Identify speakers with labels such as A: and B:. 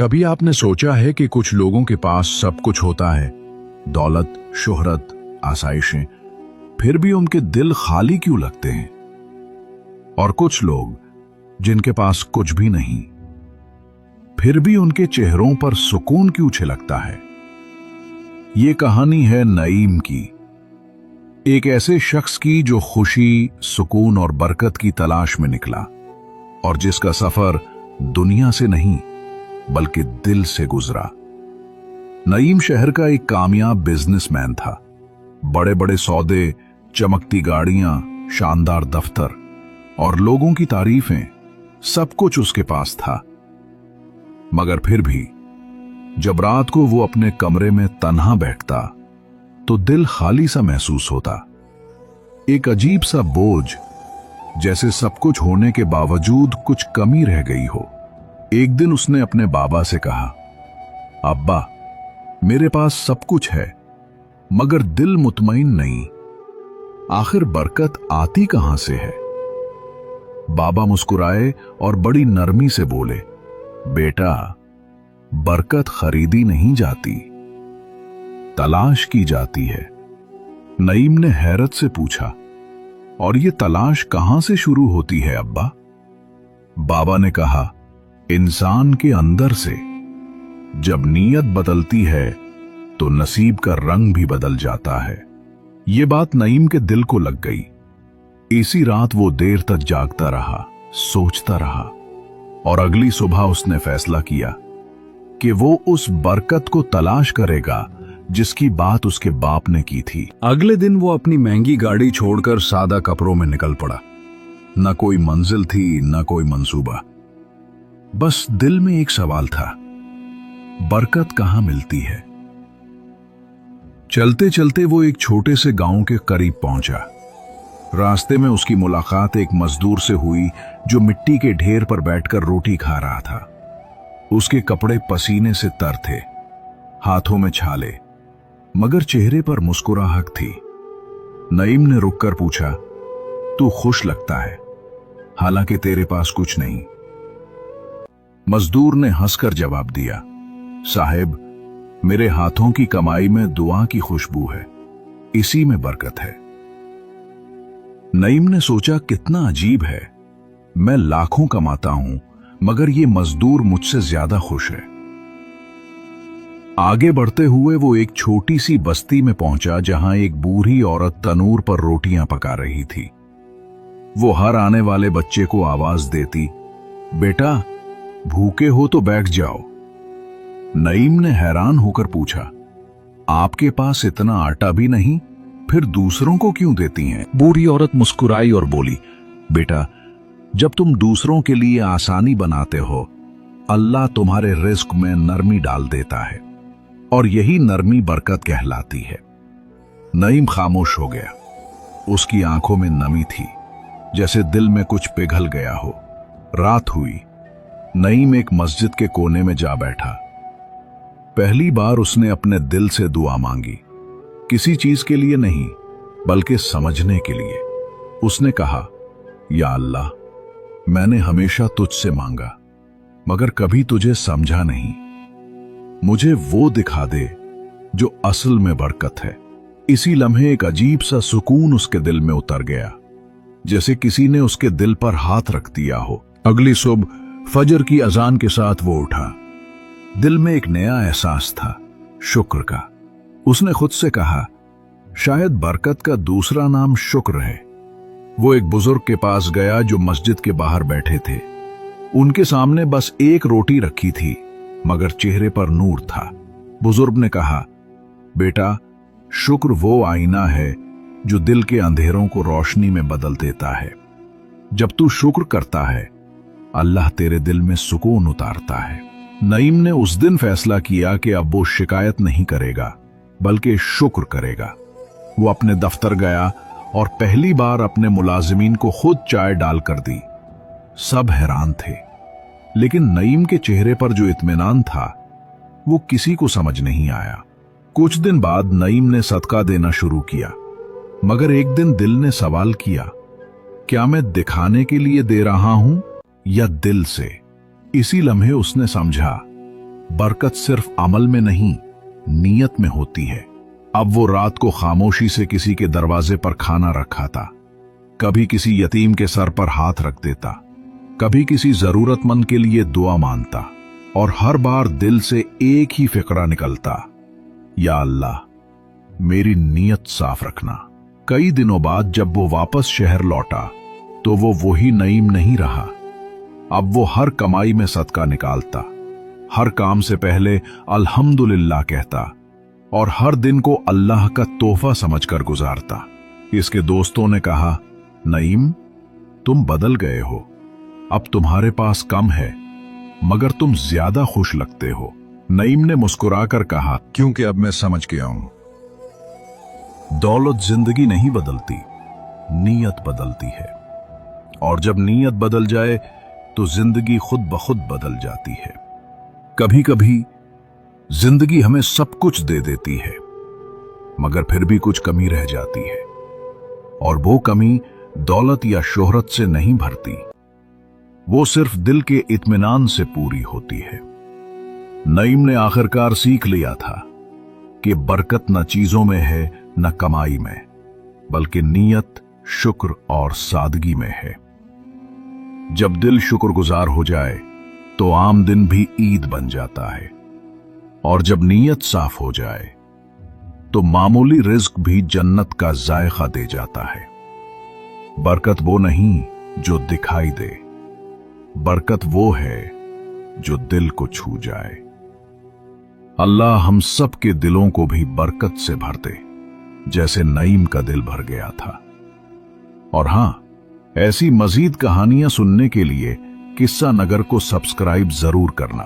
A: कभी आपने सोचा है कि कुछ लोगों के पास सब कुछ होता है, दौलत, शोहरत, आसाइशें, फिर भी उनके दिल खाली क्यों लगते हैं? और कुछ लोग जिनके पास कुछ भी नहीं, फिर भी उनके चेहरों पर सुकून क्यों छलकता है? ये कहानी है नईम की, एक ऐसे शख्स की जो खुशी, सुकून और बरकत की तलाश में निकला और जिसका सफर दुनिया से नहीं बल्कि दिल से गुजरा। नईम शहर का एक कामयाब बिजनेसमैन था। बड़े बड़े सौदे, चमकती गाड़ियां, शानदार दफ्तर और लोगों की तारीफें, सब कुछ उसके पास था। मगर फिर भी जब रात को वो अपने कमरे में तन्हा बैठता तो दिल खाली सा महसूस होता। एक अजीब सा बोझ, जैसे सब कुछ होने के बावजूद कुछ कमी रह गई हो। एक दिन उसने अपने बाबा से कहा, अब्बा, मेरे पास सब कुछ है मगर दिल मुतमईन नहीं, आखिर बरकत आती कहां से है? बाबा मुस्कुराए और बड़ी नरमी से बोले, बेटा, बरकत खरीदी नहीं जाती, तलाश की जाती है। नईम ने हैरत से पूछा, और ये तलाश कहां से शुरू होती है अब्बा? बाबा ने कहा, इंसान के अंदर से। जब नीयत बदलती है तो नसीब का रंग भी बदल जाता है। ये बात नईम के दिल को लग गई। इसी रात वो देर तक जागता रहा, सोचता रहा और अगली सुबह उसने फैसला किया कि वो उस बरकत को तलाश करेगा जिसकी बात उसके बाप ने की थी। अगले दिन वो अपनी महंगी गाड़ी छोड़कर सादा कपड़ों में निकल पड़ा। न कोई मंजिल थी, न कोई मंसूबा, बस दिल में एक सवाल था, बरकत कहां मिलती है? चलते चलते वो एक छोटे से गांव के करीब पहुंचा। रास्ते में उसकी मुलाकात एक मजदूर से हुई जो मिट्टी के ढेर पर बैठकर रोटी खा रहा था। उसके कपड़े पसीने से तर थे, हाथों में छाले, मगर चेहरे पर मुस्कुराहट थी। नईम ने रुककर पूछा, तू खुश लगता है, हालांकि तेरे पास कुछ नहीं। मजदूर ने हंसकर जवाब दिया, साहिब, मेरे हाथों की कमाई में दुआ की खुशबू है, इसी में बरकत है। नईम ने सोचा, कितना अजीब है, मैं लाखों कमाता हूं मगर ये मजदूर मुझसे ज्यादा खुश है। आगे बढ़ते हुए वो एक छोटी सी बस्ती में पहुंचा जहां एक बूढ़ी औरत तनूर पर रोटियां पका रही थी। वो हर आने वाले बच्चे को आवाज देती, बेटा, भूखे हो तो बैठ जाओ। नईम ने हैरान होकर पूछा, आपके पास इतना आटा भी नहीं, फिर दूसरों को क्यों देती हैं? बूढ़ी औरत मुस्कुराई और बोली, बेटा, जब तुम दूसरों के लिए आसानी बनाते हो, अल्लाह तुम्हारे रिस्क में नरमी डाल देता है और यही नरमी बरकत कहलाती है। नईम खामोश हो गया। उसकी आंखों में नमी थी, जैसे दिल में कुछ पिघल गया हो। रात हुई। नईम एक मस्जिद के कोने में जा बैठा। पहली बार उसने अपने दिल से दुआ मांगी, किसी चीज के लिए नहीं बल्कि समझने के लिए। उसने कहा, या अल्लाह, मैंने हमेशा तुझसे मांगा मगर कभी तुझे समझा नहीं। मुझे वो दिखा दे जो असल में बरकत है। इसी लम्हे एक अजीब सा सुकून उसके दिल में उतर गया, जैसे किसी ने उसके दिल पर हाथ रख दिया हो। अगली सुबह फजर की अजान के साथ वो उठा। दिल में एक नया एहसास था, शुक्र का। उसने खुद से कहा, शायद बरकत का दूसरा नाम शुक्र है। वो एक बुजुर्ग के पास गया जो मस्जिद के बाहर बैठे थे। उनके सामने बस एक रोटी रखी थी मगर चेहरे पर नूर था। बुजुर्ग ने कहा, बेटा, शुक्र वो आईना है जो दिल के अंधेरों को रोशनी में बदल देता है। जब तू शुक्र करता है, अल्लाह तेरे दिल में सुकून उतारता है। नईम ने उस दिन फैसला किया कि अब वो शिकायत नहीं करेगा बल्कि शुक्र करेगा। वो अपने दफ्तर गया और पहली बार अपने मुलाजिमीन को खुद चाय डालकर दी। सब हैरान थे, लेकिन नईम के चेहरे पर जो इत्मीनान था वो किसी को समझ नहीं आया। कुछ दिन बाद नईम ने सदका देना शुरू किया, मगर एक दिन दिल ने सवाल किया, क्या मैं दिखाने के लिए दे रहा हूं या दिल से? इसी लम्हे उसने समझा बरकत सिर्फ अमल में नहीं, नीयत में होती है। अब वो रात को खामोशी से किसी के दरवाजे पर खाना रखा था, कभी किसी यतीम के सर पर हाथ रख देता, कभी किसी जरूरतमंद के लिए दुआ मांगता, और हर बार दिल से एक ही फिक्रा निकलता, या अल्लाह मेरी नीयत साफ रखना। कई दिनों बाद जब वो वापस शहर लौटा तो वो वही नईम नहीं रहा। अब वो हर कमाई में सदका निकालता, हर काम से पहले अल्हम्दुलिल्लाह कहता और हर दिन को अल्लाह का तोहफा समझकर गुजारता। इसके दोस्तों ने कहा, नईम तुम बदल गए हो, अब तुम्हारे पास कम है मगर तुम ज्यादा खुश लगते हो। नईम ने मुस्कुराकर कहा,
B: क्योंकि अब मैं समझ गया हूं,
A: दौलत जिंदगी नहीं बदलती, नीयत बदलती है, और जब नीयत बदल जाए तो जिंदगी खुद ब खुद बदल जाती है। कभी कभी जिंदगी हमें सब कुछ दे देती है मगर फिर भी कुछ कमी रह जाती है, और वो कमी दौलत या शोहरत से नहीं भरती, वो सिर्फ दिल के इत्मीनान से पूरी होती है। नईम ने आखिरकार सीख लिया था कि बरकत न चीजों में है न कमाई में, बल्कि नीयत, शुक्र और सादगी में है। जब दिल शुक्रगुजार हो जाए तो आम दिन भी ईद बन जाता है, और जब नीयत साफ हो जाए तो मामूली रिज्क भी जन्नत का जायका दे जाता है। बरकत वो नहीं जो दिखाई दे, बरकत वो है जो दिल को छू जाए। अल्लाह हम सब के दिलों को भी बरकत से भर दे, जैसे नईम का दिल भर गया था। और हां, ऐसी मजीद कहानियां सुनने के लिए किस्सा नगर को सब्सक्राइब जरूर करना।